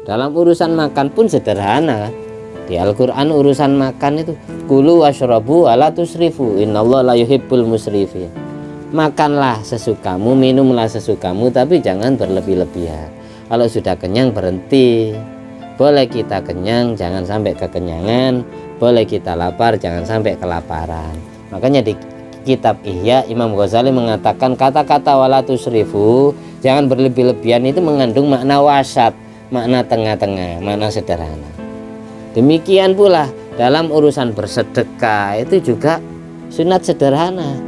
Dalam urusan makan pun sederhana. Di Al-Quran urusan makan itu kulu washrabu wala tusrifu innallaha la yuhibbul musrifin. Makanlah sesukamu, minumlah sesukamu, tapi jangan berlebih-lebihan. Kalau sudah kenyang berhenti. Boleh kita kenyang, jangan sampai kekenyangan. Boleh kita lapar, jangan sampai kelaparan. Makanya di kitab Ihya Imam Ghazali mengatakan kata-kata wala tusrifu, jangan berlebih-lebihan, itu mengandung makna wasat, makna tengah-tengah, makna sederhana. Demikian pula dalam urusan bersedekah itu juga sunat sederhana.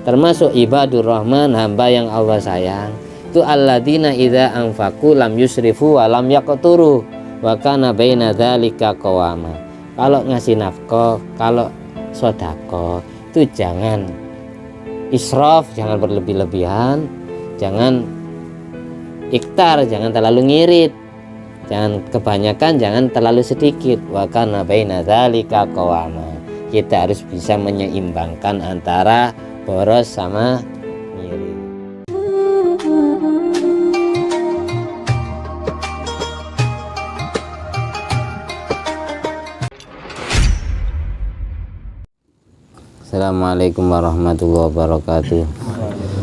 Termasuk ibadur rahman, hamba yang Allah sayang, itu alladzina idza anfaqu lam yusrifu wa lam yaqturu wa kana baina dzalika qawama. Kalau ngasih nafkah, kalau sedekah itu jangan israf, jangan berlebih-lebihan, jangan iktar, jangan terlalu ngirit, jangan kebanyakan, jangan terlalu sedikit. Wa kana baina dzalika qawama. Kita harus bisa menyeimbangkan antara boros sama ngirit. Assalamualaikum warahmatullahi wabarakatuh.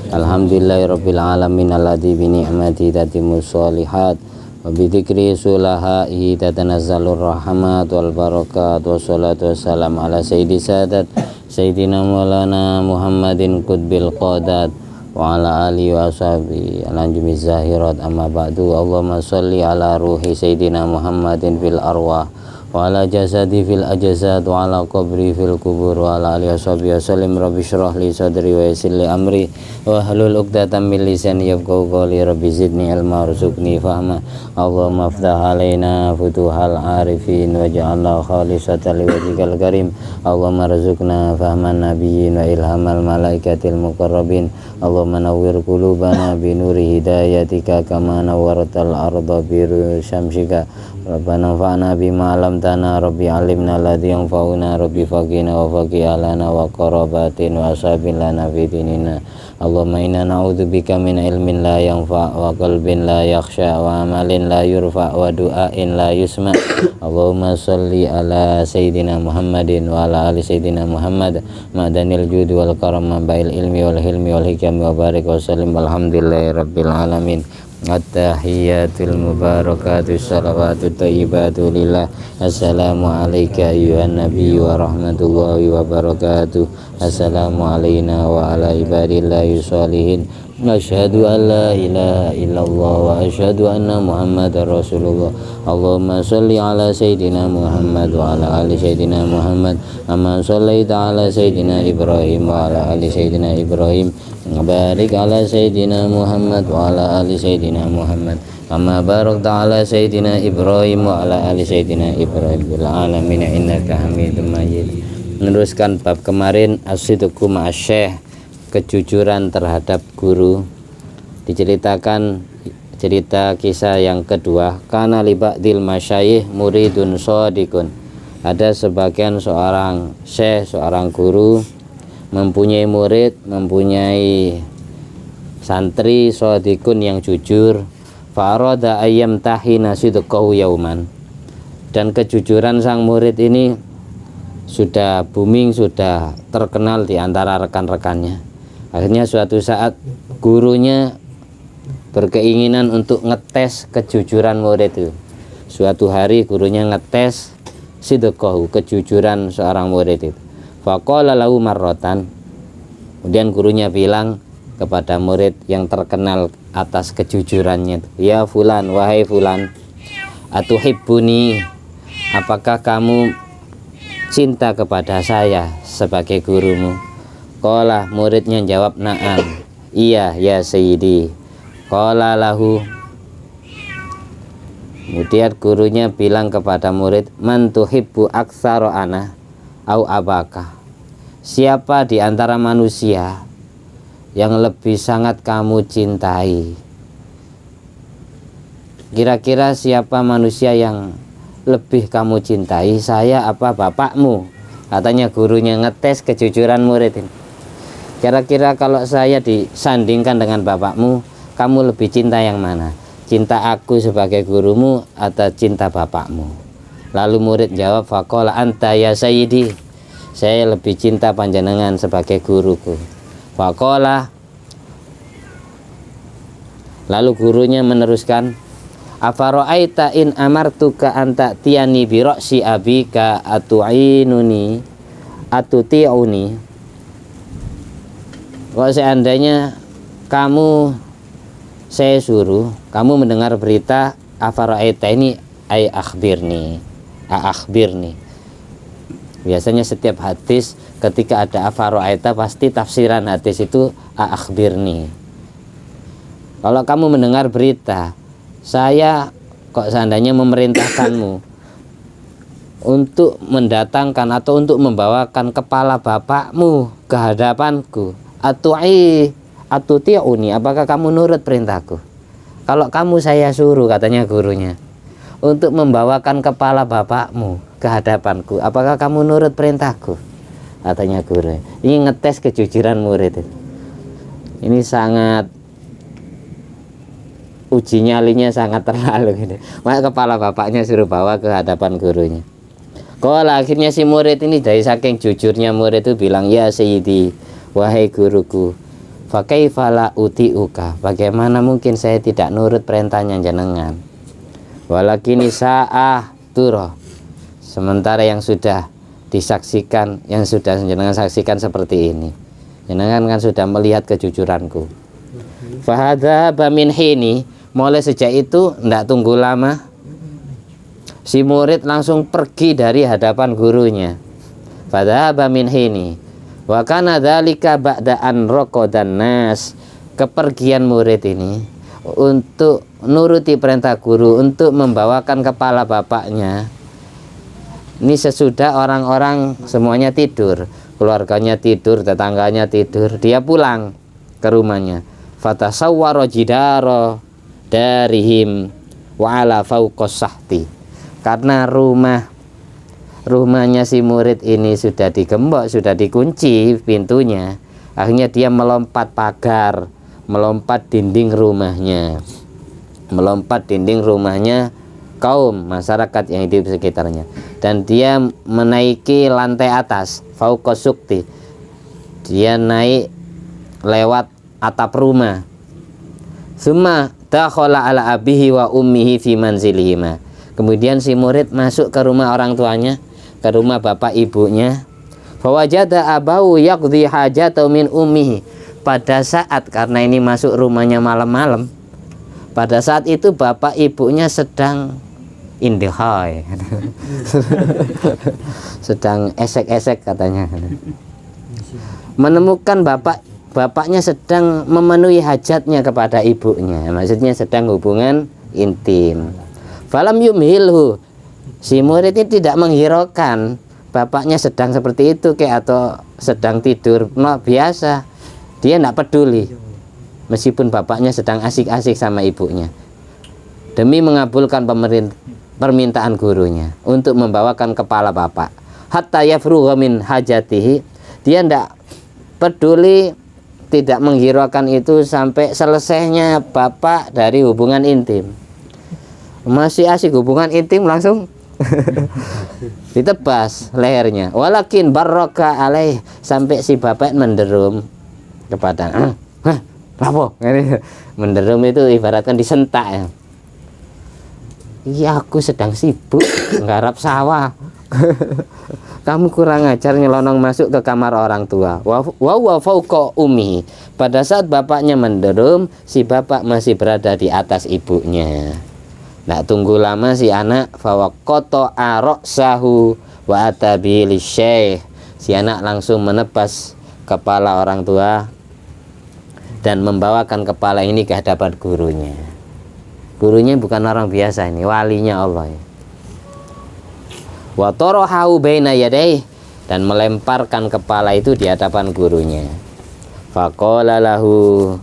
Alhamdulillahirabbil alamin alladzi bi ni'mati tatimmus sholihat wa bi dzikri sulahai tatanazzalur rahmat wal barakat wassalatu wassalamu ala sayyidi sadat sayyidina maulana Muhammadin qutbil qadat wa ala alihi wa sahbihi alanjumi zahirat amma ba'du. Allahumma sholli ala ruhi sayyidina Muhammadin fil arwah wa ala jasadi fil ajazad wa ala qabri fil kubur wa ala alihi washabihi wasallim. Rabbi shrah li sadri wa yassir li amri wa hlul 'uqdatam min lisani yafqahu qawli. Rabbi zidni ilma warzuqni fahma. Allahumma aftah alaina futuhal arifin waj'alna khalisatan liwajhikal karim. Allahumma rzuqna fahman nabiyyin wa ilhamal malaikatil muqarrabin. Allahumma nawwir qulubana bi nuri hidayatika kama nawwartal arda bi syamsika. Rabbana fa'na bima 'allamtana. Rabbi 'allimna alladzi yanfa'una. Rabbi faqina wa faqih alana wa qarabatin wa ashabil lana fi dinina. Allahumma inna na'udzubika min ilmin la yanfa' wa qalbin la yakhsha wa amalin la yurfa' wa du'ain la yusma'. Allahumma sholli ala sayyidina Muhammadin wa ala ali sayyidina Muhammad madanil judi wal karam ba'il ilmi wal hilmi wal hikam wa barik wa sallim walhamdulillahi rabbil alamin. At-tahiyyatul mubarakatuh salawatu thayyibatu lillah. Assalamu alayka ayyuhan nabiy wa rahmatullahi wa barakatuh. Assalamu alayna wa ala ibadillahi sholihin. Asyhadu an la ilaha illallah wa asyhadu anna muhammadar rasulullah. Allahumma sholli ala sayyidina Muhammad wa ala ali sayyidina Muhammad amma shallaita ala sayyidina Ibrahim wa ala ali sayyidina Ibrahim. Barik ala sayyidina Muhammad wa ala ali sayyidina Muhammad amma barakta ala sayyidina Ibrahim wa ala ali sayyidina Ibrahim bil alamin innaka Hamidum Majid. Meneruskan bab kemarin, as-sidqu ma'asy-syekh, kejujuran terhadap guru. Diceritakan cerita kisah yang kedua, kana li ba'dil masyayikh muridun shadiqun. Ada sebagian seorang syekh, seorang guru mempunyai murid, mempunyai santri shadiqun yang jujur. Farada ayyam tahina sidqahu yauman. Dan kejujuran sang murid ini sudah booming, sudah terkenal di antara rekan-rekannya. Akhirnya suatu saat gurunya berkeinginan untuk ngetes kejujuran murid itu. Suatu hari gurunya ngetes sidqahu, kejujuran seorang murid itu. Faqala lahu marratan. Kemudian gurunya bilang kepada murid yang terkenal atas kejujurannya itu, ya fulan, wahai fulan, atuhibbuni, apakah kamu cinta kepada saya sebagai gurumu? Qala, muridnya jawab, na'am, iya ya sayyidi. Qala lahu, kemudian gurunya bilang kepada murid, man tuhibbu aktsara ana au abaka, siapa di antara manusia yang lebih sangat kamu cintai? Kira-kira siapa manusia yang lebih kamu cintai, saya apa bapakmu? Katanya gurunya ngetes kejujuran murid ini. Kira-kira kalau saya disandingkan dengan bapakmu, kamu lebih cinta yang mana? cinta aku sebagai gurumu atau cinta bapakmu? Lalu murid jawab, faqala anta ya sayyidi, saya lebih cinta panjenengan sebagai guruku. Faqala, lalu gurunya meneruskan, afara'aita in amartuka anta tiani bi ra'si abika atu'inuni atuti'uni. Kalau seandainya saya suruh kamu mendengar berita, afara'aita ini ay akhbirni. Biasanya setiap hadis ketika ada afara'aita pasti tafsiran hadis itu akhbirni. Kalau kamu mendengar berita, saya kok seandainya memerintahkanmu untuk mendatangkan atau untuk membawakan kepala bapakmu ke hadapanku, atuti'uni, apakah kamu nurut perintahku? Kalau kamu saya suruh, katanya gurunya, untuk membawakan kepala bapakmu ke hadapanku, apakah kamu nurut perintahku? Katanya guru. Ini ngetes kejujuran murid. Ini sangat, uji nyalinya sangat terlalu gitu. Maka kepala bapaknya suruh bawa ke hadapan gurunya. Kalau akhirnya si murid ini dari saking jujurnya murid itu bilang, ya sayyidi, wahai guruku, fa kaifa la uti'uka, bagaimana mungkin saya tidak nurut perintahnya jenengan? Walakini sa'ah turah, sementara yang sudah disaksikan, yang sudah jenengan saksikan seperti ini, jenengan kan sudah melihat kejujuranku. Fahadhaba min hini, mulai sejak itu tidak tunggu lama, si murid langsung pergi dari hadapan gurunya. Fahadhaba min hini wa kana dzalika ba'da an raqadan nas, kepergian murid ini untuk nuruti perintah guru untuk membawakan kepala bapaknya ini sesudah orang-orang semuanya tidur, keluarganya tidur, tetangganya tidur, dia pulang ke rumahnya. Fatasawwara jidara darihim wa ala fawqas sahti, karena rumahnya si murid ini sudah digembok, sudah dikunci pintunya, akhirnya dia melompat pagar, melompat dinding rumahnya kaum masyarakat yang hidup di sekitarnya, dan dia menaiki lantai atas, fauqa sukti, dia naik lewat atap rumah. Summa dakhala ala abihi wa ummihi fi manzilihima, kemudian si murid masuk ke rumah orang tuanya, ke rumah bapak ibunya. Fawajada abahu yaqdi hajatahu min ummihi, pada saat, karena ini masuk rumahnya malam-malam, pada saat itu bapak ibunya sedang in the high sedang esek-esek katanya, menemukan bapaknya sedang memenuhi hajatnya kepada ibunya, maksudnya sedang hubungan intim. Falam yumhilhu, si murid ini tidak menghiraukan bapaknya sedang seperti itu atau sedang tidur, biasa, dia tidak peduli meskipun bapaknya sedang asik-asik sama ibunya, demi mengabulkan permintaan gurunya untuk membawakan kepala bapak. Hatta yafrugha min hajatihi, dia tidak peduli, tidak menghiraukan itu sampai selesainya bapak dari hubungan intim. Masih asik hubungan intim langsung ditebas lehernya. Walakin barroka alaih, sampai si bapak menderum kepada lapo, menderum itu ibaratkan disentak ya. Iya, aku sedang sibuk nggarap sawah. Kamu kurang ajar nyelonong masuk ke kamar orang tua. Wa fauqa ummi, pada saat bapaknya menderum, si bapak masih berada di atas ibunya. Nggak tunggu lama si anak fawaqata ra'sahu wa atabi lisyekh, si anak langsung menebas kepala orang tua dan membawakan kepala ini ke hadapan gurunya. Gurunya bukan orang biasa, ini walinya Allah ya. Wa tarahu baina yadayhi, dan melemparkan kepala itu di hadapan gurunya. Faqala lahu,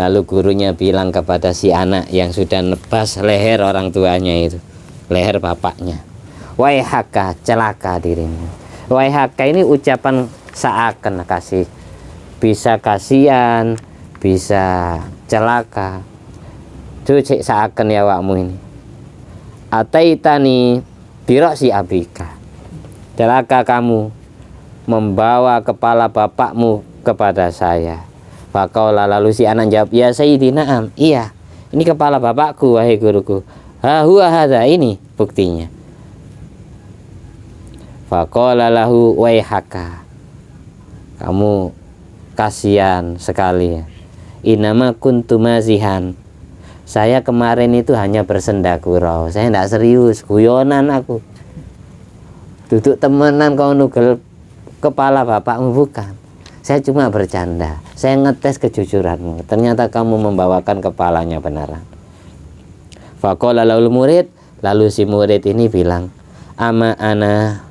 lalu gurunya bilang kepada si anak yang sudah nebas leher orang tuanya itu, leher bapaknya, waihaka, celaka dirimu. Waihaka ini ucapan seakan kasih, bisa kasihan, bisa celaka. cek saaken ya wakmu ini. Ataitani biroksi abika. Celaka kamu membawa kepala bapakmu kepada saya. Faqala, lalu si anak jawab, ya sayyidi, na'am, iya, ini kepala bapakku wahai guruku. Ha huwa hadza, ini buktinya. Faqala lahu waihaka, kamu kasihan sekali. Inama kuntu mazihan, saya kemarin itu hanya bersenda gurau, saya tidak serius, guyonan aku. Duduk temenan kau nugel kepala bapakmu, bukan. Saya cuma bercanda, saya ngetes kejujuranmu. Ternyata kamu membawakan kepalanya beneran. Faqala laul murid, lalu si murid ini bilang, ama ana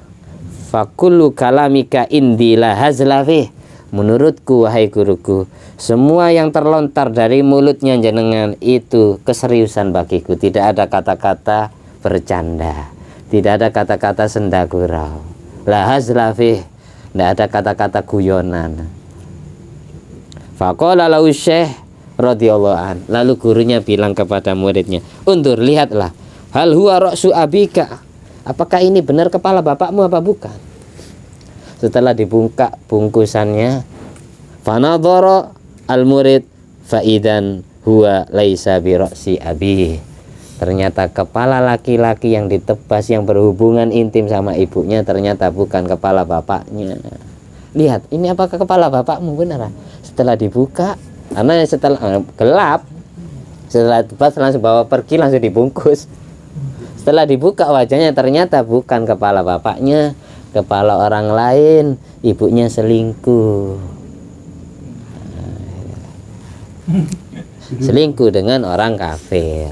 fakullu kalamika indi la hazla fih. Menurutku wahai guruku, semua yang terlontar dari mulutnya jenengan itu keseriusan bagiku. Tidak ada kata-kata bercanda, tidak ada kata-kata senda gurau. La hazla fih, tidak ada kata-kata guyonan. Faqala lahu syekh radhiyallahu an, lalu gurunya bilang kepada muridnya, undur, lihatlah, hal huwa ra'su abika, apakah ini benar kepala bapakmu apa bukan? Setelah dibuka bungkusannya, fanadhara al murid faidan huwa laisa bi ra'si abi, ternyata kepala laki-laki yang ditebas yang berhubungan intim sama ibunya ternyata bukan kepala bapaknya. Lihat, ini apakah kepala bapakmu beneran? Setelah dibuka, karena setelah gelap, setelah tebas langsung bawa pergi, langsung dibungkus. Setelah dibuka wajahnya ternyata bukan kepala bapaknya, kepala orang lain, ibunya selingkuh. Selingkuh dengan orang kafir.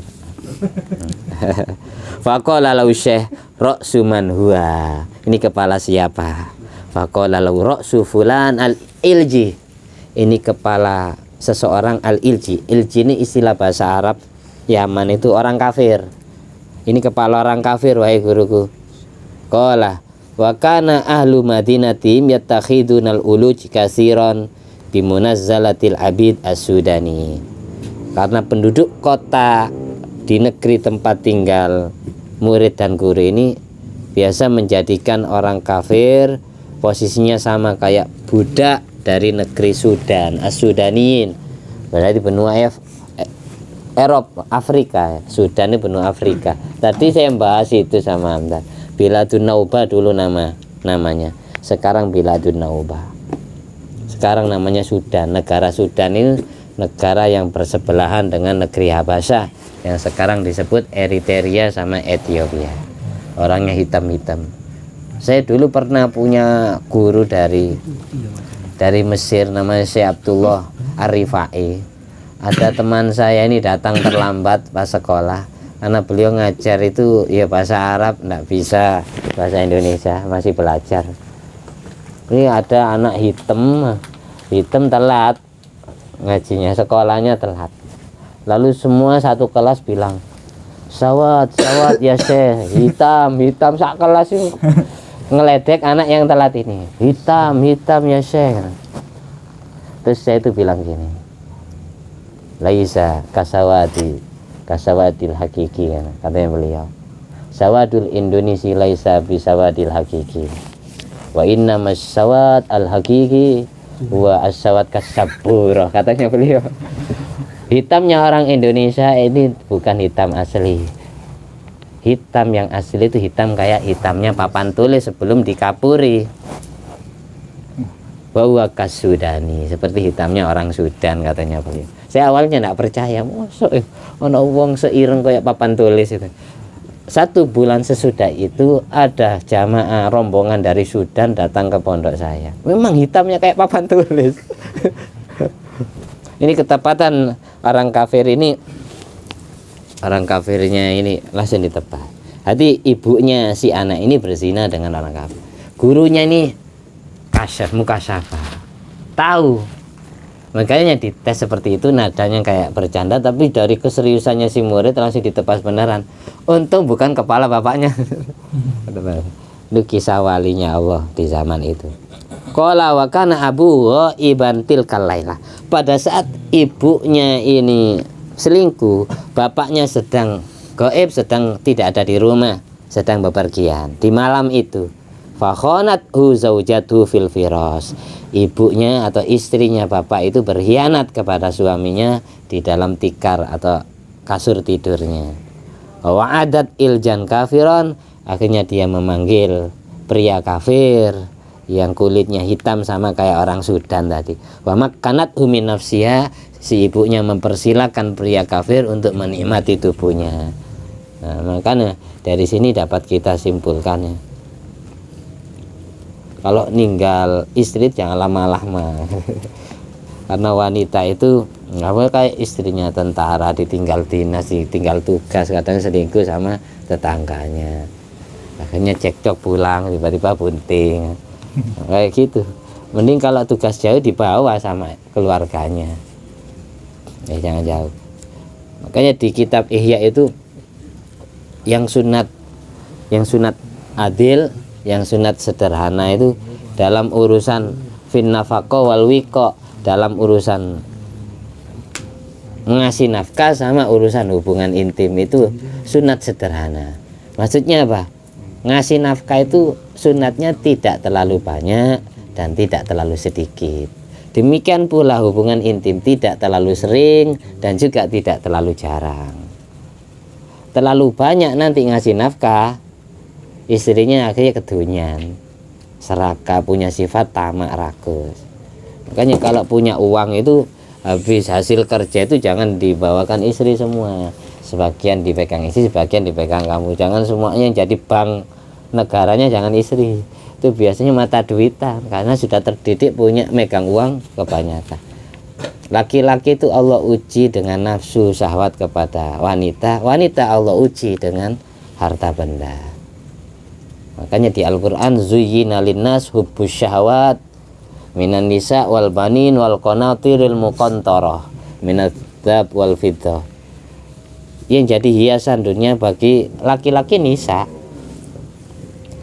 Faqala lahu syekh ra'su man huwa, ini kepala siapa? Faqala lahu ra'su fulan al-ilji, ini kepala seseorang al-ilji. Ilji ini istilah bahasa Arab Yaman, itu orang kafir. Ini kepala orang kafir wahai guruku. Qala wa kana ahlu madinatim yattakhidunal uluj katsiran bimunazzalatil abid as-sudani. Karena penduduk kota di negeri tempat tinggal murid dan guru ini biasa menjadikan orang kafir posisinya sama kayak budak dari negeri Sudan, as-Sudaniyin, berarti benua Eropa, Afrika. Sudan ini benua Afrika. Tadi saya bahas itu sama Hamdan. Biladun Naubah dulu namanya. Sekarang Biladun Naubah. Sekarang namanya Sudan. Negara Sudan ini negara yang bersebelahan dengan negeri Habasyah yang sekarang disebut Eritrea sama Ethiopia. Orangnya hitam-hitam. Saya dulu pernah punya guru dari Mesir, namanya Syekh Abdullah Ar-Rifai. Ada teman saya ini datang terlambat pas sekolah karena beliau ngajar itu ya bahasa Arab, enggak bisa bahasa Indonesia, masih belajar. Ini ada anak hitam telat ngajinya, sekolahnya telat. Lalu semua satu kelas bilang, sawat ya Syekh, hitam sak kelas itu ngeledek anak yang telat ini, hitam ya Syekh. Terus saya itu bilang gini, laisa kasawadil hakiki, katanya beliau, sawadul Indonesia laisa bisawadil hakiki, wa inna masyawad al hakiki wa asyawad kasabur, katanya beliau. Hitamnya orang Indonesia ini bukan hitam asli. Hitam yang asli itu hitam kayak hitamnya papan tulis sebelum dikapuri. Bahwa kasudani, seperti hitamnya orang Sudan, katanya beliau. Saya awalnya tidak percaya, mosok ana wong seireng kayak papan tulis itu. 1 bulan sesudah itu ada jamaah rombongan dari Sudan datang ke pondok saya. Memang hitamnya kayak papan tulis. Ini ketepatan orang kafir ini, orang kafirnya ini langsung ditebak. Hati ibunya si anak ini berzina dengan orang kafir. Gurunya ini mukasyafah, tahu. Makanya dites seperti itu, nadanya kayak bercanda, tapi dari keseriusannya si murid langsung ditebas beneran. Untung bukan kepala bapaknya. Itu kisah walinya Allah di zaman itu. Qala wa kana abu iban tilkal laila. Pada saat ibunya ini selingkuh, bapaknya sedang gaib, sedang tidak ada di rumah, sedang bepergian di malam itu. Fakhonathu zaujatuhu fil firas. Ibunya atau istrinya bapak itu berkhianat kepada suaminya di dalam tikar atau kasur tidurnya. Wa'adat iljan kafiron, akhirnya dia memanggil pria kafir yang kulitnya hitam sama kayak orang Sudan tadi. Wa makkanathu min nafsiha, si ibunya mempersilahkan pria kafir untuk menikmati tubuhnya. Nah, makanya dari sini dapat kita simpulkan ya, kalau ninggal istri jangan lama-lama. Karena wanita itu apa kayak istrinya tentara, ditinggal dinas, ditinggal tugas, kadang selingkuh sama tetangganya, akhirnya cekcok pulang tiba-tiba bunting. Kayak gitu. Mending kalau tugas jauh dibawa sama keluarganya, ya jangan jauh. Makanya di kitab Ihya itu yang sunat adil, yang sunat sederhana itu dalam urusan fin nafaqah wal wiqa, dalam urusan mengasih nafkah sama urusan hubungan intim itu sunat sederhana. Maksudnya apa? Ngasih nafkah itu sunatnya tidak terlalu banyak dan tidak terlalu sedikit. Demikian pula hubungan intim tidak terlalu sering dan juga tidak terlalu jarang. Terlalu banyak nanti ngasih nafkah, istrinya akhirnya kedunyan, serakah, punya sifat tamak rakus. Makanya kalau punya uang itu habis hasil kerja itu jangan dibawakan istri semua. Sebagian dipegang istri, sebagian dipegang kamu. Jangan semuanya yang jadi bank negaranya, jangan istri. Itu biasanya mata duitan karena sudah terdidik punya megang uang kebanyakan. Laki-laki itu Allah uji dengan nafsu syahwat kepada wanita, wanita Allah uji dengan harta benda. Makanya di Al-Qur'an zuyyina linnas hubbus syahwat minan nisa wal banin wal qanatiril muqantarah minadz dzahab wal fiddah. Yang jadi hiasan dunia bagi laki-laki nisa,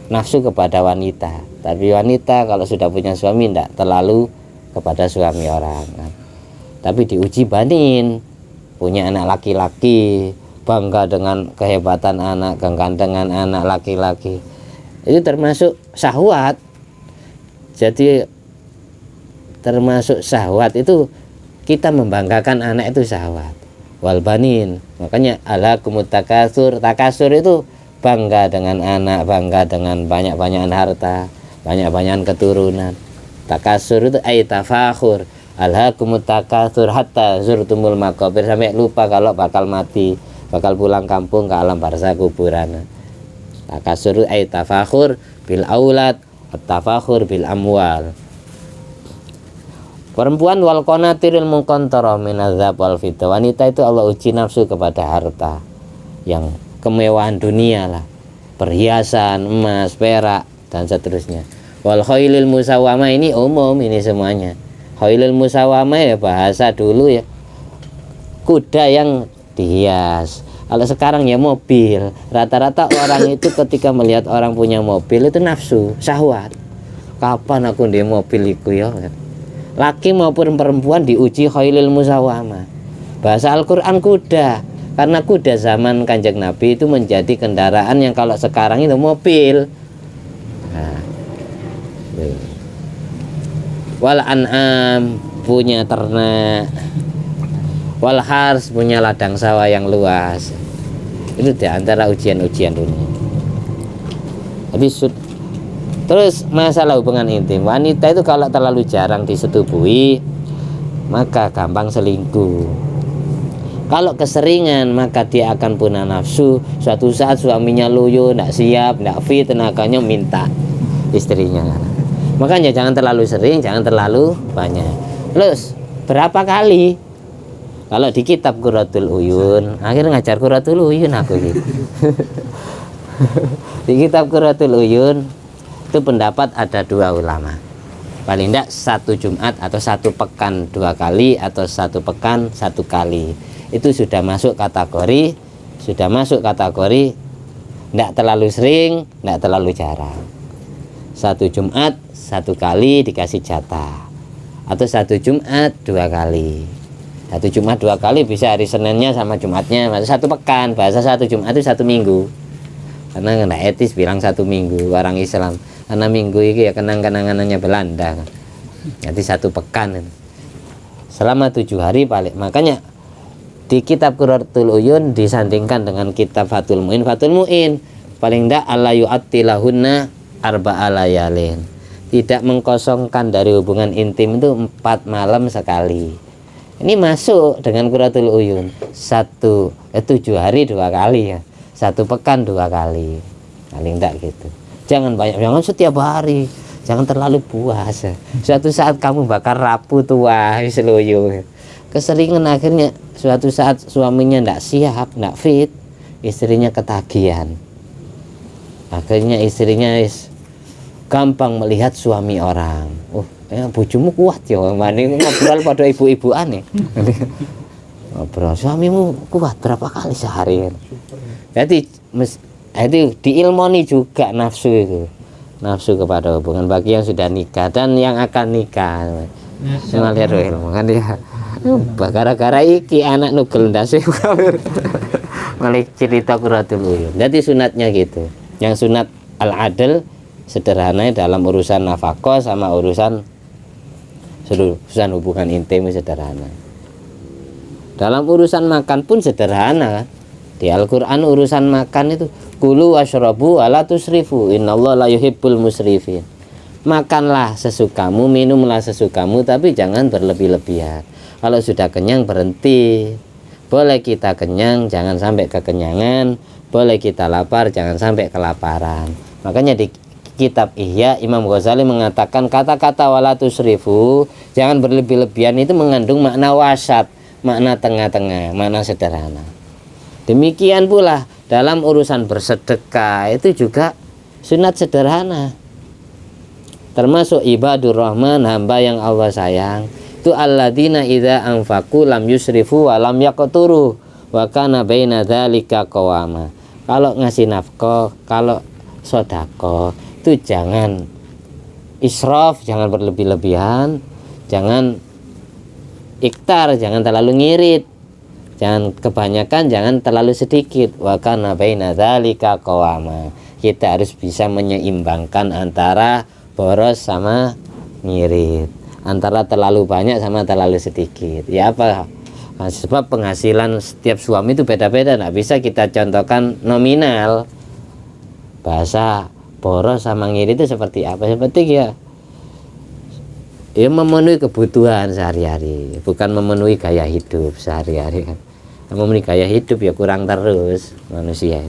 nafsu kepada wanita. Tapi wanita kalau sudah punya suami tidak terlalu kepada suami orang. Tapi diuji banin, punya anak laki-laki, bangga dengan kehebatan anak, kegantengan anak laki-laki. Itu termasuk syahwat. Jadi termasuk syahwat itu kita membanggakan anak itu syahwat. Wal banin, makanya alakumut takasur. Takasur itu bangga dengan anak, bangga dengan banyak-banyakan harta, banyak-banyakan keturunan. Takasur itu ay tafakhur. Alhaakumut takasur hatta zurtumul maqabir, sampai lupa kalau bakal mati, bakal pulang kampung ke alam barzakh kuburan. Takasur ay tafakhur bil aulad, tafakhur bil amwal. Perempuan wal qanatiril muqantarah minadz dzahab wal fiddah. Wanita itu Allah uji nafsu kepada harta, yang kemewahan dunia lah, perhiasan, emas, perak dan seterusnya. Wal khailil musawwamah, ini umum, ini semuanya. Khailil musawwamah ya bahasa dulu ya, kuda yang dihias. Kalau sekarang ya mobil. Rata-rata orang itu ketika melihat orang punya mobil itu nafsu, syahwat. Kapan aku di mobil itu ya? Laki maupun perempuan diuji khailil musawwamah. Bahasa Al-Qur'an kuda, karena kuda zaman Kanjeng Nabi itu menjadi kendaraan yang kalau sekarang itu mobil. Nah, wal an'am, punya ternak, wal hars, punya ladang sawah yang luas. Itu diantara ujian-ujian dunia. Terus masalah hubungan intim, wanita itu kalau terlalu jarang disetubui maka gampang selingkuh. Kalau keseringan maka dia akan punya nafsu. Suatu saat suaminya loyo, tidak siap, tidak fit, tenaganya minta istrinya. Makanya jangan terlalu sering, jangan terlalu banyak. Terus berapa kali? Kalau di kitab Qurratul Uyun, akhirnya ngajar Qurratul Uyun aku gitu. Di kitab Qurratul Uyun itu pendapat ada dua ulama, paling tidak satu Jumat atau satu pekan 2 kali atau satu pekan 1 kali. Itu sudah masuk kategori tidak terlalu sering, tidak terlalu jarang. 1 Jumat 1 kali dikasih jatah, atau 1 Jumat 2 kali. Satu Jumat 2 kali bisa hari Seninnya sama Jumatnya, maksud 1 pekan. Bahasa 1 Jumat itu 1 minggu. Karena nggak etis bilang 1 minggu orang Islam. Karena minggu ini ya kenang-kenangannya Belanda. Nanti 1 pekan. Selama 7 hari paling. Makanya di kitab Qurratul Uyun disandingkan dengan kitab Fathul Mu'in. Fathul Mu'in paling tidak alla yu'attilahunna arba'a layalin. Tidak mengkosongkan dari hubungan intim itu 4 malam sekali. Ini masuk dengan Qurratul Uyun 7 hari 2 kali ya. 1 pekan 2 kali. Paling tidak gitu. Jangan banyak, jangan setiap hari. Jangan terlalu puas. Suatu saat kamu bakal rapuh tua seloyo. Keseringan akhirnya suatu saat suaminya tidak siap, tidak fit, istrinya ketagihan. Akhirnya istrinya gampang melihat suami orang. Oh, bojomu kuat ya, mending ngobrol pada ibu-ibu aneh. Ngobrol, suamimu kuat berapa kali sehari? Jadi itu diilmoni juga nafsu itu. Nafsu kepada hubungan bagi yang sudah nikah dan yang akan nikah. Mengalir ilmu kan dia. Gara-gara iki anak nugel ndase malah cerita Qurratul Uyun. Jadi sunatnya gitu. Yang sunat al-adl sederhana dalam urusan nafkah sama urusan hubungan intim sederhana. Dalam urusan makan pun sederhana kan. Di Al-Qur'an urusan makan itu kulu washrabu wala tusrifu innallaha la yuhibbul musrifin. Makanlah sesukamu, minumlah sesukamu, tapi jangan berlebih-lebihan. Kalau sudah kenyang berhenti. Boleh kita kenyang, jangan sampai kekenyangan. Boleh kita lapar, jangan sampai kelaparan. Makanya di kitab Ihya Imam Ghazali mengatakan kata-kata wala tusrifu, jangan berlebih-lebihan itu mengandung makna wasat, makna tengah-tengah, makna sederhana. Demikian pula dalam urusan bersedekah itu juga sunat sederhana. Termasuk ibadur rahman, hamba yang Allah sayang, itu alladzina idza anfaqu lam yusrifu wa lam yaqturu wa kana baina dzalika qawama. Kalau ngasih nafkah, kalau sedekah itu jangan israf, jangan berlebih-lebihan, jangan iktar, jangan terlalu ngirit. Jangan kebanyakan, jangan terlalu sedikit. Wa kana baina dzalika qawama. Kita harus bisa menyeimbangkan antara boros sama ngirit, antara terlalu banyak sama terlalu sedikit. Ya apa? Sebab penghasilan setiap suami itu beda-beda. Nggak bisa kita contohkan nominal. Bahasa boros sama ngirit itu seperti apa? Seperti ya memenuhi kebutuhan sehari-hari, bukan memenuhi gaya hidup sehari-hari kan. Memenuhi gaya hidup ya kurang terus manusia.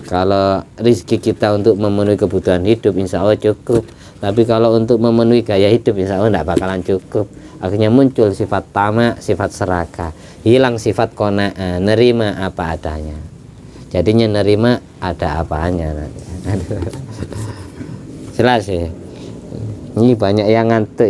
Kalau rezeki kita untuk memenuhi kebutuhan hidup insya Allah cukup. Tapi kalau untuk memenuhi gaya hidup insya Allah tidak bakalan cukup. Akhirnya muncul sifat tamak, sifat serakah. Hilang sifat qanaah, nerima apa adanya. Jadinya nerima ada apanya. Jelas ya. Ini banyak yang ngantuk.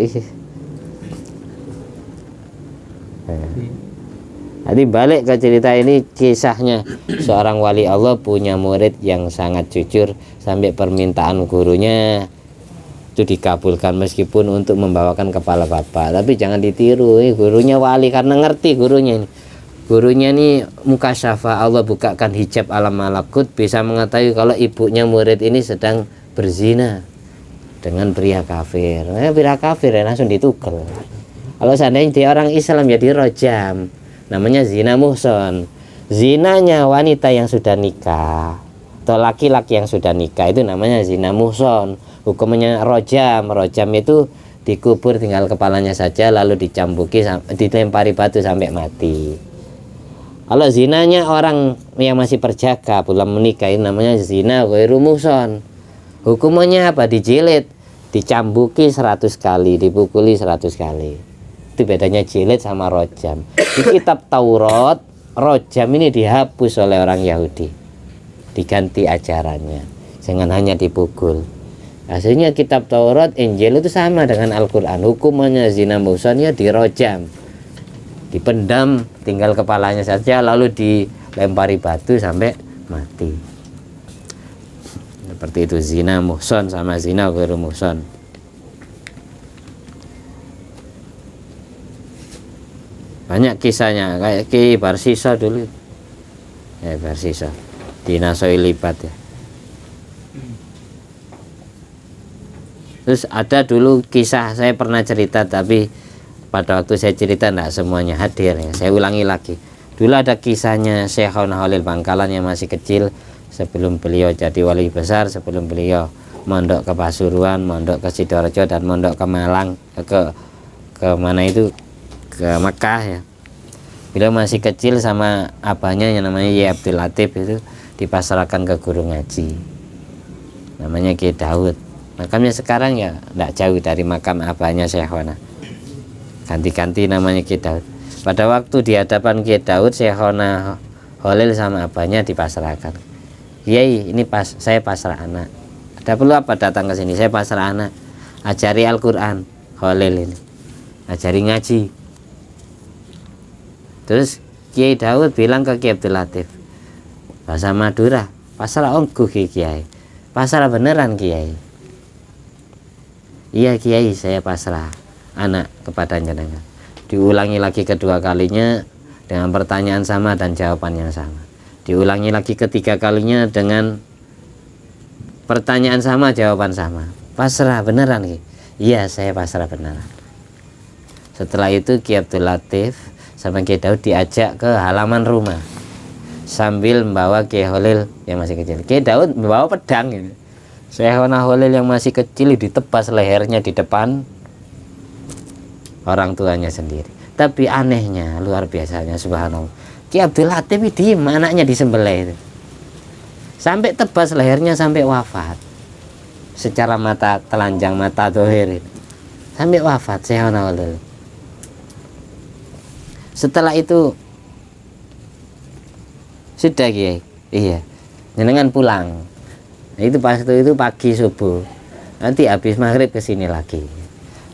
Jadi balik ke cerita ini, kisahnya seorang wali Allah punya murid yang sangat jujur sampai permintaan gurunya itu dikabulkan meskipun untuk membawakan kepala bapak. Tapi jangan ditiru, gurunya wali karena ngerti gurunya ini. Gurunya ini mukasyafah, Allah bukakan hijab alam malakut, bisa mengetahui kalau ibunya murid ini sedang berzina dengan pria kafir. Pria kafir ya langsung ditukel. Kalau seandainya dia orang Islam ya dirojam. Namanya zina muhson. Zinanya wanita yang sudah nikah atau laki-laki yang sudah nikah itu namanya zina muhson. Hukumnya rojam. Rojam itu dikubur tinggal kepalanya saja lalu dicambuki, dilempari batu sampai mati. Kalau zinanya orang yang masih perjaka belum menikah itu namanya zina ghairu muhson. Hukumannya apa? Dijilid, dicambuki 100 kali, dipukuli 100 kali. Itu bedanya jilid sama rojam. Di kitab Taurat, rojam ini dihapus oleh orang Yahudi, diganti ajarannya, jangan hanya dipukul. Hasilnya kitab Taurat, Injil itu sama dengan Al-Quran. Hukumannya zina muhsan ya dirojam, dipendam tinggal kepalanya saja lalu dilempari batu sampai mati. Seperti itu zina muhsan sama zina ghairu muhsan. banyak kisahnya kayak Ki Barsiso dulu ya, Barsiso di Nasoi Lipat ya. Terus ada dulu kisah saya pernah cerita, tapi pada waktu saya cerita tidak semuanya hadir ya. Saya ulangi lagi. Dulu ada kisahnya Syekhona Holil Bangkalan yang masih kecil, sebelum beliau jadi wali besar, sebelum beliau mondok ke Pasuruan, mondok ke Sidoarjo, dan mondok ke Malang, ke mana itu, ke Mekah ya. Beliau masih kecil sama abahnya yang namanya Ye Abdul Latif itu dipasrahkan ke guru ngaji namanya Ki Daud. Makamnya sekarang ya tidak jauh dari makam abahnya Syekhona, ganti-ganti namanya Ki Daud. Pada waktu di hadapan Ki Daud, Syekhona Holil sama abahnya dipasrahkan. Kiai, ini saya pasrah anak. Ada perlu apa datang ke sini? Saya pasrah anak. Ajari Al-Quran, Holil ini. Ajari ngaji. Terus Kiai Daud bilang ke Ki Abdul Latif, bahasa Madura, pasrah ongku Kiai. Pasrah beneran Kiai. Iya Kiai, saya pasrah anak kepada jenengan. Diulangi lagi kedua kalinya dengan pertanyaan sama dan jawaban yang sama. Diulangi lagi ketiga kalinya dengan pertanyaan sama, jawaban sama. Pasrah beneran Ki? Iya, saya pasrah beneran. Setelah itu Ki Abdul Latif sama Ki Daud diajak ke halaman rumah sambil membawa Ki Holil yang masih kecil. Ki Daud membawa pedang gitu. Syekhona Holil yang masih kecil ditebas lehernya di depan orang tuanya sendiri. Tapi anehnya, luar biasanya, subhanallah, Ki Abdul Latif diem, anaknya disembelih itu. Sampai tebas lehernya sampai wafat. Secara mata telanjang, mata dohir itu. Sampai wafat Syekhona Holil. Setelah itu sudah Kiai, iya, jenengan pulang. Nah, itu pas itu pagi subuh. Nanti habis maghrib ke sini lagi.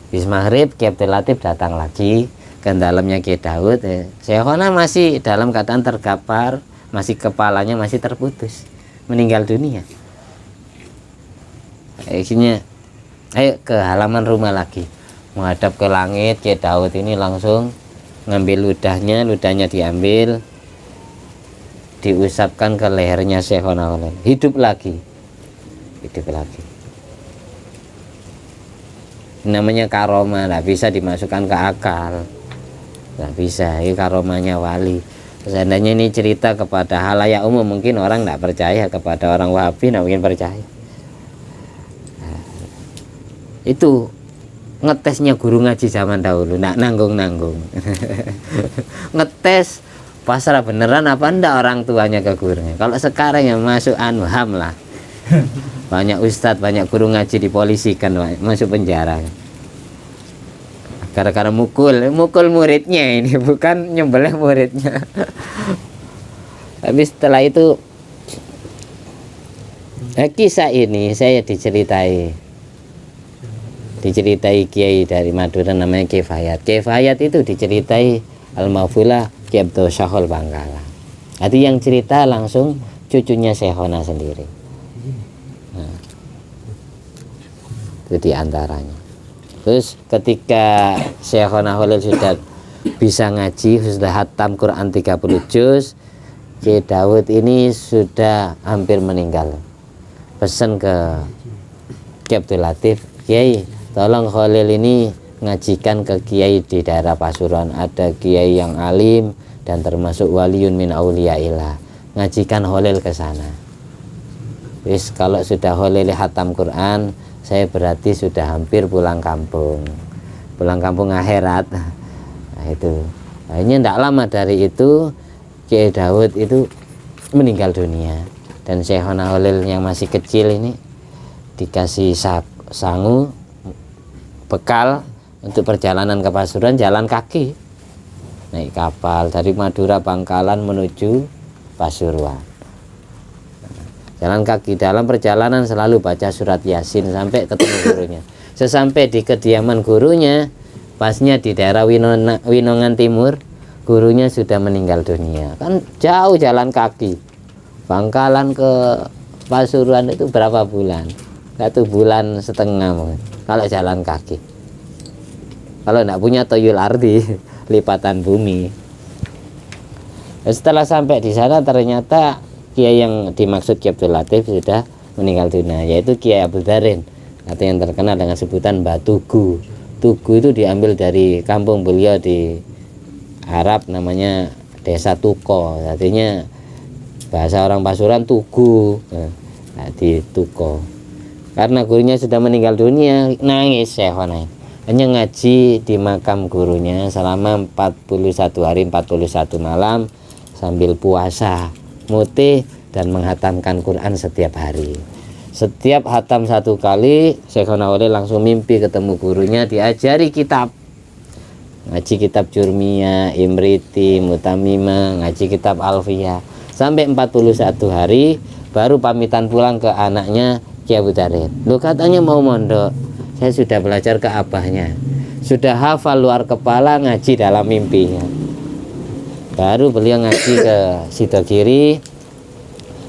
Habis maghrib Ki Abdul Latif datang lagi ke dalamnya Ki Daud. Syekhona masih dalam keadaan terkapar, masih kepalanya masih terputus, meninggal dunia. Akhirnya ayo ke halaman rumah lagi, menghadap ke langit. Ki Daud ini langsung ngambil ludahnya diambil, diusapkan ke lehernya Syekhona Holil. Hidup lagi. Namanya karomah, nggak bisa dimasukkan ke akal, nggak bisa. Ini karomahnya wali. Seandainya ini cerita kepada halayak umum, mungkin orang nggak percaya. Kepada orang Wahabi nggak mungkin percaya. Nah, itu ngetesnya guru ngaji zaman dahulu, nggak nanggung ngetes pasrah beneran apa enggak orang tuanya ke gurunya. Kalau sekarang yang masuk HAM lah. Banyak ustadz, banyak guru ngaji dipolisikan, masuk penjara gara-gara mukul muridnya. Ini bukan nyembelih muridnya. Tapi setelah itu kisah ini saya diceritai Kiai dari Madura namanya Kiai Fayat. Kiai Fayat itu diceritai Al-Mafula Ki Abdul Syahol Bangkalan. Jadi yang cerita langsung cucunya Syekhona sendiri. Itu diantaranya. Terus ketika Syekhona Holil sudah bisa ngaji, sudah hatam Quran 30 juz, Ki Daud ini sudah hampir meninggal. Pesan ke Ki Abdul Latif, Kiai tolong Holil ini ngajikan ke kiai di daerah Pasuruan. Ada kiai yang alim dan termasuk waliun min auliyaillah, ngajikan Holil ke sana. Wis kalau sudah Holil hatam Quran, saya berarti sudah hampir pulang kampung akhirat. Nah itu akhirnya tidak lama dari itu Kiai Daud itu meninggal dunia, dan Syekhona Holil yang masih kecil ini dikasih sangu bekal untuk perjalanan ke Pasuruan, jalan kaki, naik kapal dari Madura Bangkalan menuju Pasuruan. Jalan kaki, dalam perjalanan selalu baca surat Yasin sampai ketemu gurunya. Sesampai di kediaman gurunya, pasnya di daerah Winongan Timur, gurunya sudah meninggal dunia. Kan jauh jalan kaki, Bangkalan ke Pasuruan itu berapa bulan? 1,5 bulan kalau jalan kaki. Kalau tidak punya toyul ardi lipatan bumi. Setelah sampai di sana ternyata kiai yang dimaksud Kiai Abdul Latif sudah meninggal dunia, yaitu Kiai Abu Darin atau yang terkenal dengan sebutan Mbah Tugu. Tugu itu diambil dari kampung beliau di Arab, namanya desa Tuko, artinya bahasa orang Pasuruan Tugu, di Tuko. Karena gurunya sudah meninggal dunia, nangis Syekhona, hanya ngaji di makam gurunya selama 41 hari 41 malam sambil puasa, mutih dan menghatamkan Quran setiap hari. Setiap hatam satu kali, Syekhona Wali langsung mimpi ketemu gurunya, diajari kitab. Ngaji kitab Jurmiyah, Imriti, Mutamimah, ngaji kitab Alfiyah. Sampai 41 hari, baru pamitan pulang ke anaknya Kiai Abu Darin. Loh, katanya mau mondok. Saya sudah belajar ke abahnya. Sudah hafal luar kepala, ngaji dalam mimpinya. Baru beliau ngaji ke Sidogiri.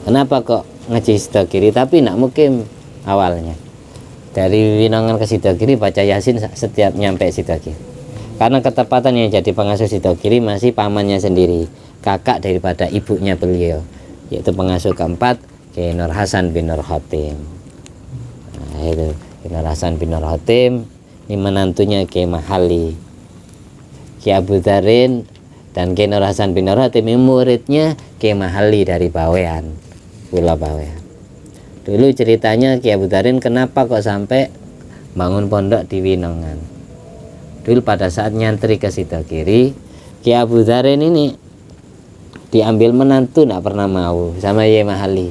Kenapa kok ngaji Sidogiri? Tapi nak mukim awalnya. Dari Winongan ke Sidogiri baca Yasin setiap nyampe Sidogiri. Karena ketepatan yang jadi pengasuh Sidogiri masih pamannya sendiri, kakak daripada ibunya beliau, yaitu pengasuh keempat Kiai Nur Hasan bin Nur Khotim. Nah, itu Kiai Nur Hasan bin Nur Khotim, ini menantunya Kiai Mahali. Kiai Abu Darin dan Kiai Nur Hasan bin Nur Khotim ini muridnya Kiai Mahali dari Bawean, Pulau Bawean. Dulu ceritanya Kiai Abu Darin kenapa kok sampai bangun pondok di Winongan. Dulu pada saat nyantri ke Sidogiri, Kiai Abu Darin ini diambil menantu, tidak pernah mau sama Kiai Mahali.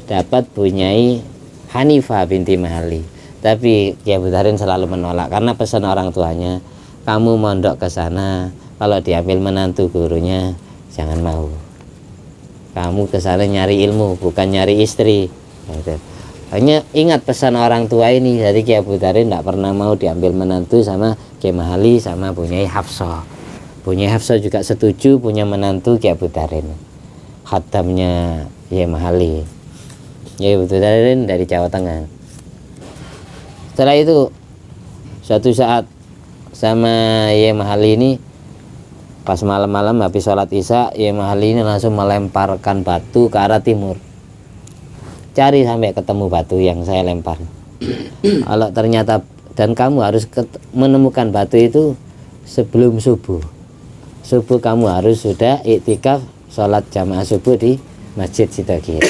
Dapat punyai Hanifah binti Mahali, tapi Kiai Abu Darin selalu menolak karena pesan orang tuanya, kamu mondok ke sana, kalau diambil menantu gurunya jangan mau. Kamu ke sana nyari ilmu, bukan nyari istri. Hanya ingat pesan orang tua ini. Jadi Kiai Abu Darin tidak pernah mau diambil menantu sama Kiai Mahali sama Bunyai Hafsah. Bunyai Hafsah juga setuju punya menantu Kiai Abu Darin, khatamnya Kiai Mahali. Kiai Abu Darin dari Jawa Tengah. Setelah itu suatu saat sama Kiai Mahali ini pas malam-malam habis sholat isya, Kiai Mahali ini langsung melemparkan batu ke arah timur. Cari sampai ketemu batu yang saya lempar. Kalau ternyata, dan kamu harus menemukan batu itu sebelum subuh. Subuh kamu harus sudah iktikaf sholat jamaah subuh di Masjid Sidogiri.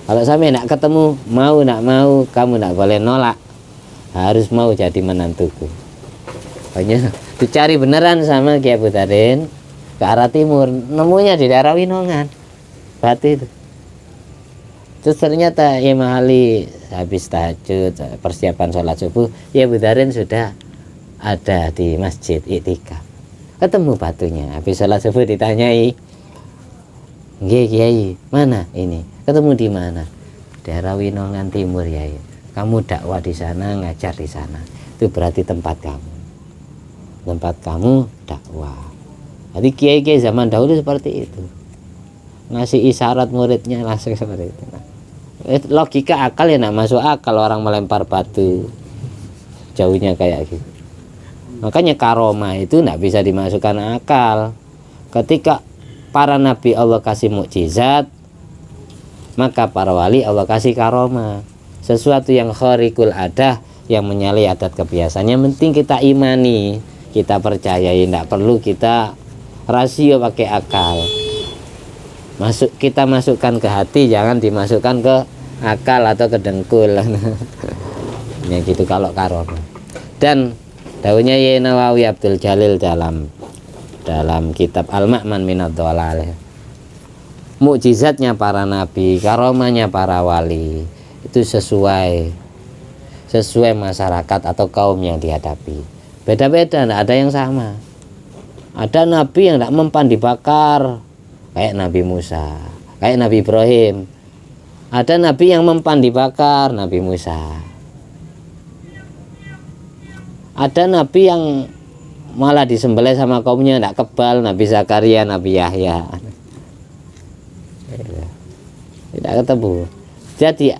Kalau sampai nak ketemu, mau nak mau, kamu nak boleh nolak, harus mau jadi menantuku. Pokoknya dicari beneran sama Kiai Abu Darin ke arah timur, nemunya di daerah Winongan batu itu. Terus ternyata Kiai Mahali habis tahajud persiapan sholat subuh, Kiai Abu Darin sudah ada di masjid iktikaf. Ketemu batunya, habis sholat subuh ditanyai, nggih Kiai, mana ini? Ketemu di mana? Daerah Winongan Timur ya. Kamu dakwah di sana, ngajar di sana. Itu berarti tempat kamu. Tempat kamu dakwah. Jadi kiai-kiai zaman dahulu seperti itu. Ngasih isyarat muridnya langsung seperti itu. Logika akal ya nak masuk akal orang melempar batu jauhnya kayak gitu. Makanya karomah itu tidak bisa dimasukkan akal. Ketika para nabi Allah kasih mukjizat, maka para wali Allah kasih karomah, sesuatu yang khariqul adah, yang menyalahi adat kebiasaan. Yang penting kita imani, kita percayai, tidak perlu kita rasio pakai akal. Kita masukkan ke hati, jangan dimasukkan ke akal atau ke dengkul. Ya gitu kalau karomah. Dan daunnya Yai Nawawi Abdul Jalil dalam kitab Al-Ma'man Minad Dhalal, mukjizatnya para nabi, karomahnya para wali itu sesuai masyarakat atau kaum yang dihadapi. Beda-beda, tidak ada yang sama. Ada nabi yang tidak mempan dibakar, kayak Nabi Musa, kayak Nabi Ibrahim. Ada nabi yang mempan dibakar, Nabi Musa. Ada nabi yang malah disembelih sama kaumnya, tidak kebal, Nabi Zakaria, Nabi Yahya. Tidak ketemu. Jadi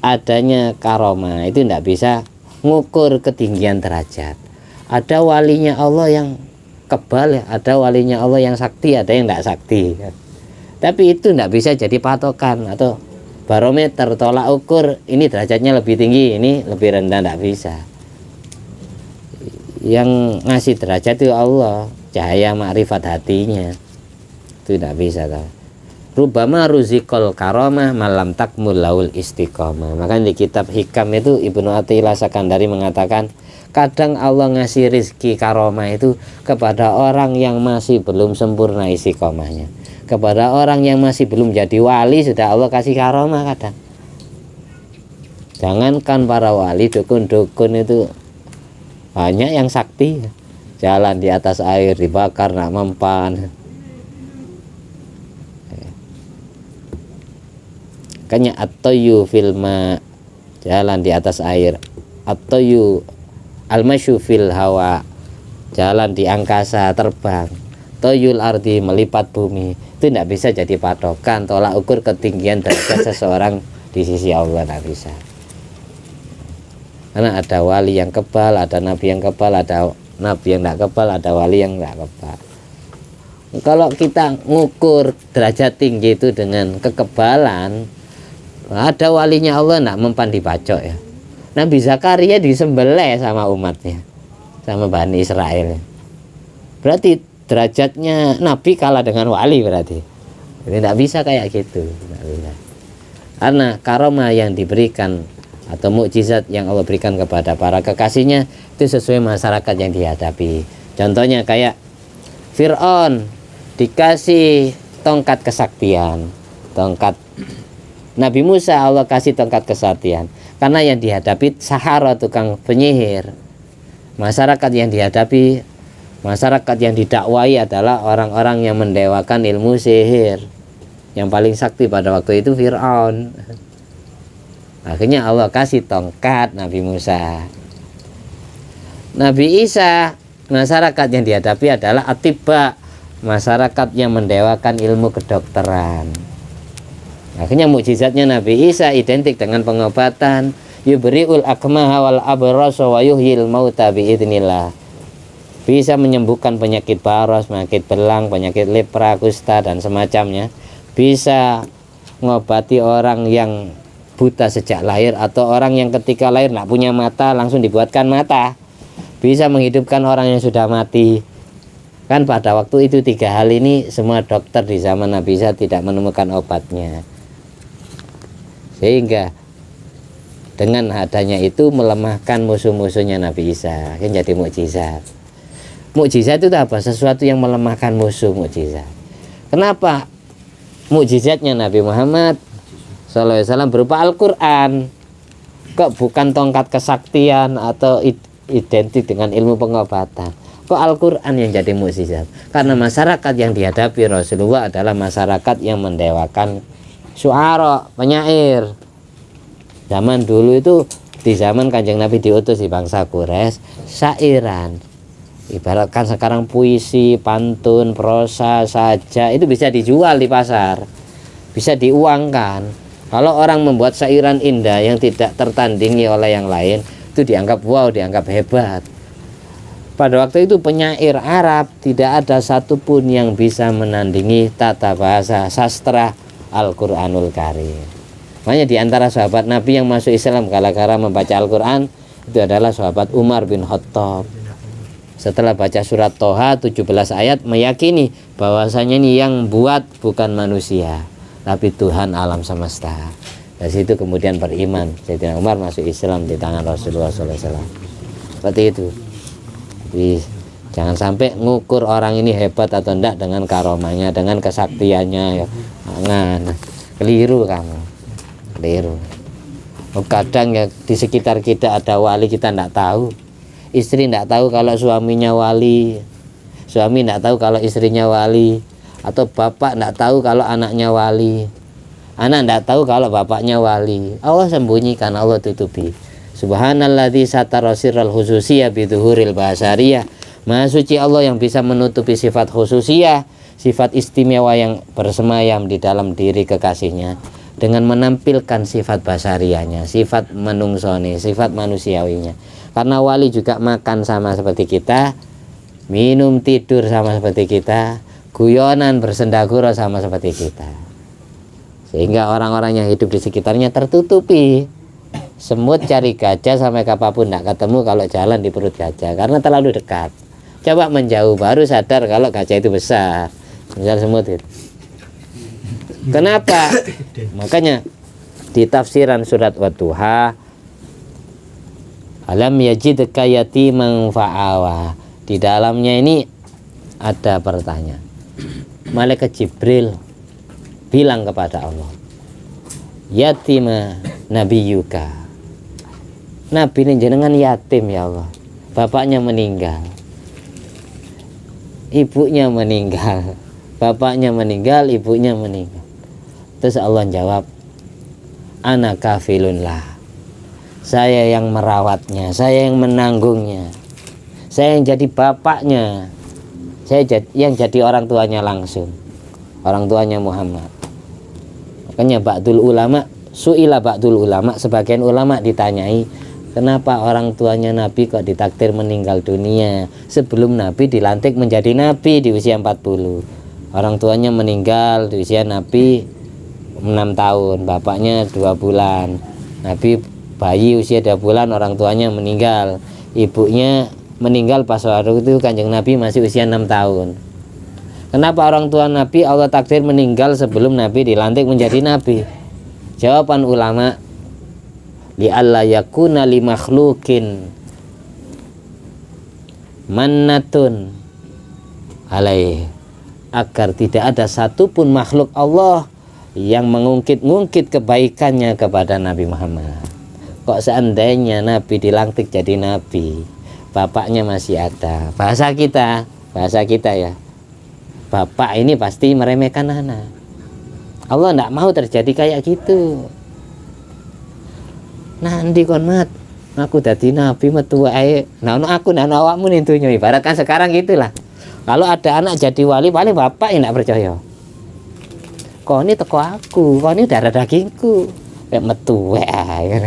adanya karomah itu tidak bisa ngukur ketinggian derajat. Ada walinya Allah yang kebal, ada walinya Allah yang sakti, ada yang tidak sakti. Tapi itu tidak bisa jadi patokan atau barometer, tolak ukur ini derajatnya lebih tinggi, ini lebih rendah, tidak bisa. Yang ngasih derajat itu Allah, cahaya makrifat hatinya, itu tidak bisa tahu. Rubama ruzikol karomah malam takmul laul istiqomah. Maka di kitab Hikam itu Ibnu Athaillah Sakandari mengatakan, kadang Allah ngasih rizki karomah itu kepada orang yang masih belum sempurna istiqomahnya, kepada orang yang masih belum jadi wali sudah Allah kasih karomah kadang. Jangankan para wali, dukun-dukun itu banyak yang sakti, jalan di atas air, dibakar nak mempan. Kanya at-toyu filma, jalan di atas air, at-toyu al-masyu fil hawa, jalan di angkasa, terbang, toyul ardi, melipat bumi. Itu tidak bisa jadi patokan, tolak ukur ketinggian derajat seseorang di sisi Allah, tidak bisa. Karena ada wali yang kebal, ada nabi yang kebal, ada nabi yang tidak kebal, ada wali yang tidak kebal. Kalau kita ngukur derajat tinggi itu dengan kekebalan, ada walinya Allah tidak mempan dibacok ya. Nabi Zakaria disembelih sama umatnya, sama Bani Israel. Berarti derajatnya Nabi kalah dengan wali berarti. Jadi tidak bisa kayak gitu. Karena karomah yang diberikan atau mukjizat yang Allah berikan kepada para kekasihnya itu sesuai masyarakat yang dihadapi. Contohnya kayak Fir'aun dikasih tongkat kesaktian, tongkat. Nabi Musa Allah kasih tongkat kesaktian, karena yang dihadapi sahara, tukang penyihir. Masyarakat yang dihadapi, masyarakat yang didakwai adalah orang-orang yang mendewakan ilmu sihir. Yang paling sakti pada waktu itu Fir'aun. Akhirnya Allah kasih tongkat Nabi Musa. Nabi Isa, masyarakat yang dihadapi adalah atibba, masyarakat yang mendewakan ilmu kedokteran. Akhirnya mukjizatnya Nabi Isa identik dengan pengobatan, yubri'ul akmaha wal abrasa wa yuhyil mauta biidznillah. Bisa menyembuhkan penyakit baros, penyakit belang, penyakit lepra, kusta dan semacamnya. Bisa mengobati orang yang buta sejak lahir atau orang yang ketika lahir tidak punya mata langsung dibuatkan mata. Bisa menghidupkan orang yang sudah mati. Kan pada waktu itu 3 hal ini semua dokter di zaman Nabi Isa tidak menemukan obatnya. Sehingga dengan adanya itu melemahkan musuh-musuhnya Nabi Isa, yang jadi mukjizat. Mukjizat itu apa? Sesuatu yang melemahkan musuh, mukjizat. Kenapa mukjizatnya Nabi Muhammad SAW berupa Al-Quran? Kok bukan tongkat kesaktian atau identik dengan ilmu pengobatan? Kok Al-Quran yang jadi mukjizat? Karena masyarakat yang dihadapi Rasulullah adalah masyarakat yang mendewakan syu'ara, penyair. Zaman dulu itu, di zaman Kanjeng Nabi diutus di bangsa Quraisy, syairan. Ibaratkan sekarang puisi, pantun, prosa, sajak itu bisa dijual di pasar, bisa diuangkan. Kalau orang membuat syairan indah yang tidak tertandingi oleh yang lain, itu dianggap wow, dianggap hebat. Pada waktu itu penyair Arab tidak ada satupun yang bisa menandingi tata bahasa sastra Al-Quranul Karim. Makanya di antara sahabat Nabi yang masuk Islam gara-gara membaca Al-Quran itu adalah sahabat Umar bin Khattab. Setelah baca surat Toha 17 ayat meyakini bahwasanya ini yang buat bukan manusia tapi Tuhan alam semesta. Dari situ kemudian beriman. Sayyidina Umar masuk Islam di tangan Rasulullah SAW. Seperti itu. Jadi, jangan sampai ngukur orang ini hebat atau enggak dengan karomahnya, dengan kesaktiannya ya. Jangan, keliru kamu, keliru. Kadang ya di sekitar kita ada wali kita enggak tahu. Istri enggak tahu kalau suaminya wali, suami enggak tahu kalau istrinya wali, atau bapak enggak tahu kalau anaknya wali, anak enggak tahu kalau bapaknya wali. Allah sembunyikan, Allah tutupi. Subhanalladzi satara sirral khususiyah bidzuhuril basariyah. Maha suci Allah yang bisa menutupi sifat khususiyah, sifat istimewa yang bersemayam di dalam diri kekasihnya dengan menampilkan sifat basariyahnya, sifat menungsoni, sifat manusiawinya. Karena wali juga makan sama seperti kita, minum tidur sama seperti kita, guyonan bersendagura sama seperti kita. Sehingga orang-orang yang hidup di sekitarnya tertutupi. Semut cari gajah sampai kapanpun tidak ketemu kalau jalan di perut gajah karena terlalu dekat. Coba menjauh baru sadar kalau gajah itu besar. Misal semut itu. Kenapa? Makanya di tafsiran surat Wadduha, alam yajidka yatiman fa'awa. Di dalamnya ini ada pertanyaan. Malaikat Jibril bilang kepada Allah, yatima nabiyuka, Nabi ini jenengan yatim ya Allah, bapaknya meninggal, ibunya meninggal, bapaknya meninggal, ibunya meninggal. Terus Allah jawab, ana kafilun lah, saya yang merawatnya, saya yang menanggungnya, saya yang jadi bapaknya, saya yang jadi orang tuanya langsung, orang tuanya Muhammad. Makanya ba'dul ulama, su'ila ba'dul ulama, sebagian ulama ditanyai, kenapa orang tuanya Nabi kok ditakdir meninggal dunia sebelum Nabi dilantik menjadi Nabi di usia 40. Orang tuanya meninggal di usia Nabi 6 tahun, bapaknya 2 bulan. Nabi bayi usia 2 bulan, orang tuanya meninggal. Ibunya meninggal pas waktu itu Kanjeng Nabi masih usia 6 tahun. Kenapa orang tua Nabi Allah takdir meninggal sebelum Nabi dilantik menjadi Nabi? Jawaban ulama, li'alla yakuna li makhlukin mannatun alaih, agar tidak ada satupun makhluk Allah yang mengungkit-ungkit kebaikannya kepada Nabi Muhammad. Kok seandainya Nabi dilantik jadi Nabi, bapaknya masih ada, bahasa kita ya, bapak ini pasti meremehkan anak. Allah tidak mau terjadi kayak gitu. Nanti kon mat, aku dadi nabi metu ae. Nah, aku nang awakmu nintunya, ibaratkan sekarang gitulah. Kalau ada anak jadi wali, paling bapak yang tidak percaya. Kau ini teko aku, kau ini darah dagingku. Kayak metu ae.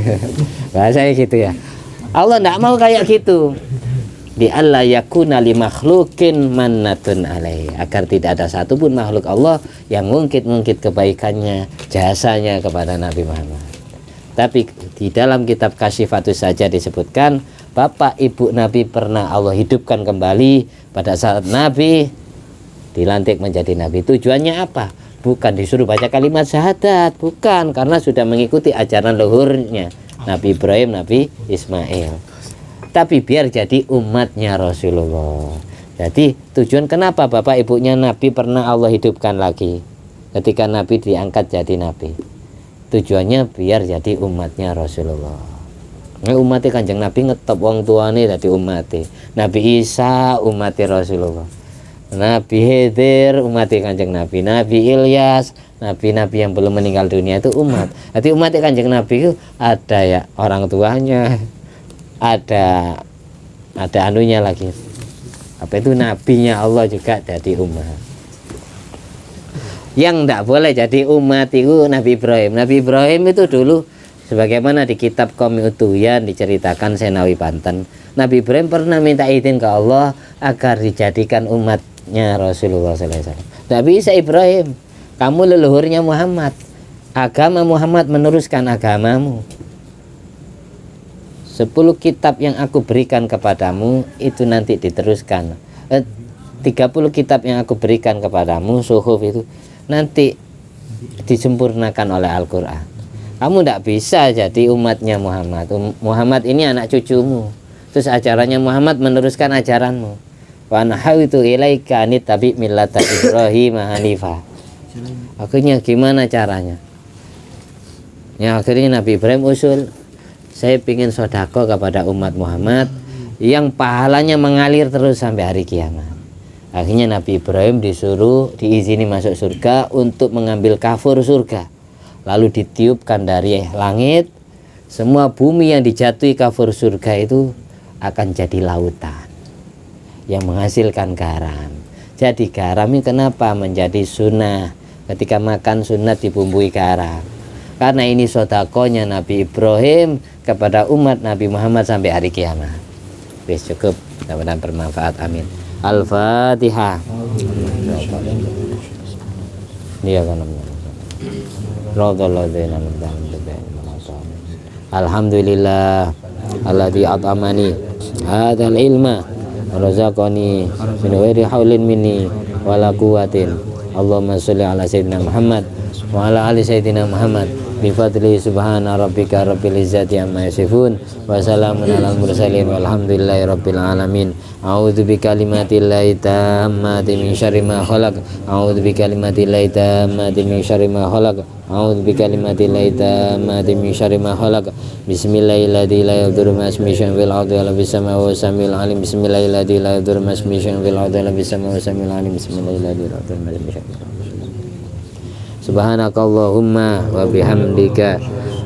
Bahasanya gitu ya. Allah tidak mau kayak gitu. Di alla yakuna li makhlukin mannatun alaihi, agar tidak ada satupun makhluk Allah yang ngungkit-ngungkit kebaikannya, jasanya kepada Nabi Muhammad. Tapi di dalam kitab Kasyifatus saja disebutkan bapak ibu Nabi pernah Allah hidupkan kembali pada saat Nabi dilantik menjadi Nabi. Tujuannya apa? Bukan disuruh baca kalimat syahadat, bukan, karena sudah mengikuti ajaran leluhurnya Nabi Ibrahim, Nabi Ismail. Tapi biar jadi umatnya Rasulullah. Jadi tujuan kenapa bapak ibunya Nabi pernah Allah hidupkan lagi ketika Nabi diangkat jadi Nabi. Tujuannya biar jadi umatnya Rasulullah. Umatnya Kanjeng Nabi ngetop wong tuane dadi umatnya. Nabi Isa umatnya Rasulullah. Nabi Khidir umatnya Kanjeng Nabi. Nabi Ilyas, nabi-nabi yang belum meninggal dunia itu umat. Jadi umatnya Kanjeng Nabi itu ada ya orang tuanya, ada anunya lagi, apa itu, nabinya Allah juga jadi umat. Yang tidak boleh jadi umat itu Nabi Ibrahim. Nabi Ibrahim itu dulu sebagaimana di kitab Qaumi Utuyan diceritakan Senawi Banten, Nabi Ibrahim pernah minta izin ke Allah agar dijadikan umatnya Rasulullah SAW. Tidak bisa Ibrahim, kamu leluhurnya Muhammad, agama Muhammad meneruskan agamamu. 10 kitab yang aku berikan kepadamu itu nanti diteruskan. 30 kitab yang aku berikan kepadamu, suhuf itu nanti disempurnakan oleh Al-Quran. Kamu tidak bisa jadi umatnya Muhammad. Muhammad ini anak cucumu. Terus ajarannya Muhammad meneruskan ajaranmu. Wa nahawitu ilaika nittabi millata Ibrahim hanifah. Akhirnya gimana caranya? Ya akhirnya Nabi Ibrahim usul, saya ingin sodako kepada umat Muhammad yang pahalanya mengalir terus sampai hari kiamat. Akhirnya Nabi Ibrahim disuruh diizini masuk surga untuk mengambil kafur surga. Lalu ditiupkan dari langit, semua bumi yang dijatuhi kafur surga itu akan jadi lautan yang menghasilkan garam. Jadi garam ini kenapa menjadi sunnah? Ketika makan sunat dibumbui garam. Karena ini sodakonya Nabi Ibrahim kepada umat Nabi Muhammad sampai hari kiamat. Wis cukup, mudah-mudahan bermanfaat, amin. Al-Fatihah. Iya kan. Alhamdulillah alladzi at'amani hadzal ilma wa razaqani min ghairi haulin minni wala quwwatin. Allahumma sholli ala sayyidina Muhammad wa ala ali sayyidina Muhammad bi fadli subhana rabbika rabbil izzati amma yasifun wa salamun alal mursalin walhamdulillahi rabbil alamin. A'udzu bikalimatillahi tammati min syarri ma khalaq. A'udzu bikalimatillahi tammati min syarri ma khalaq. A'udzu bikalimatillahi tammati min syarri ma khalaq. Bismillahilladzi la yadurru ma ismihi syai'un fil ardi wa la fis samai wa huwas samiul alim. Bismillahilladzi la yadurru ma ismihi syai'un fil ardi wa la fis samai wa huwas samiul alim. Bismillahilladzi la yadurru ma ismihi syai'un fil ardi. Subhanakallahumma wa bihamdika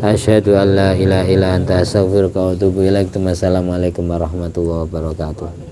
asyhadu an la ilaha illa anta astaghfiruka wa atubu ilaik. Wassalamualaikum warahmatullahi wabarakatuh.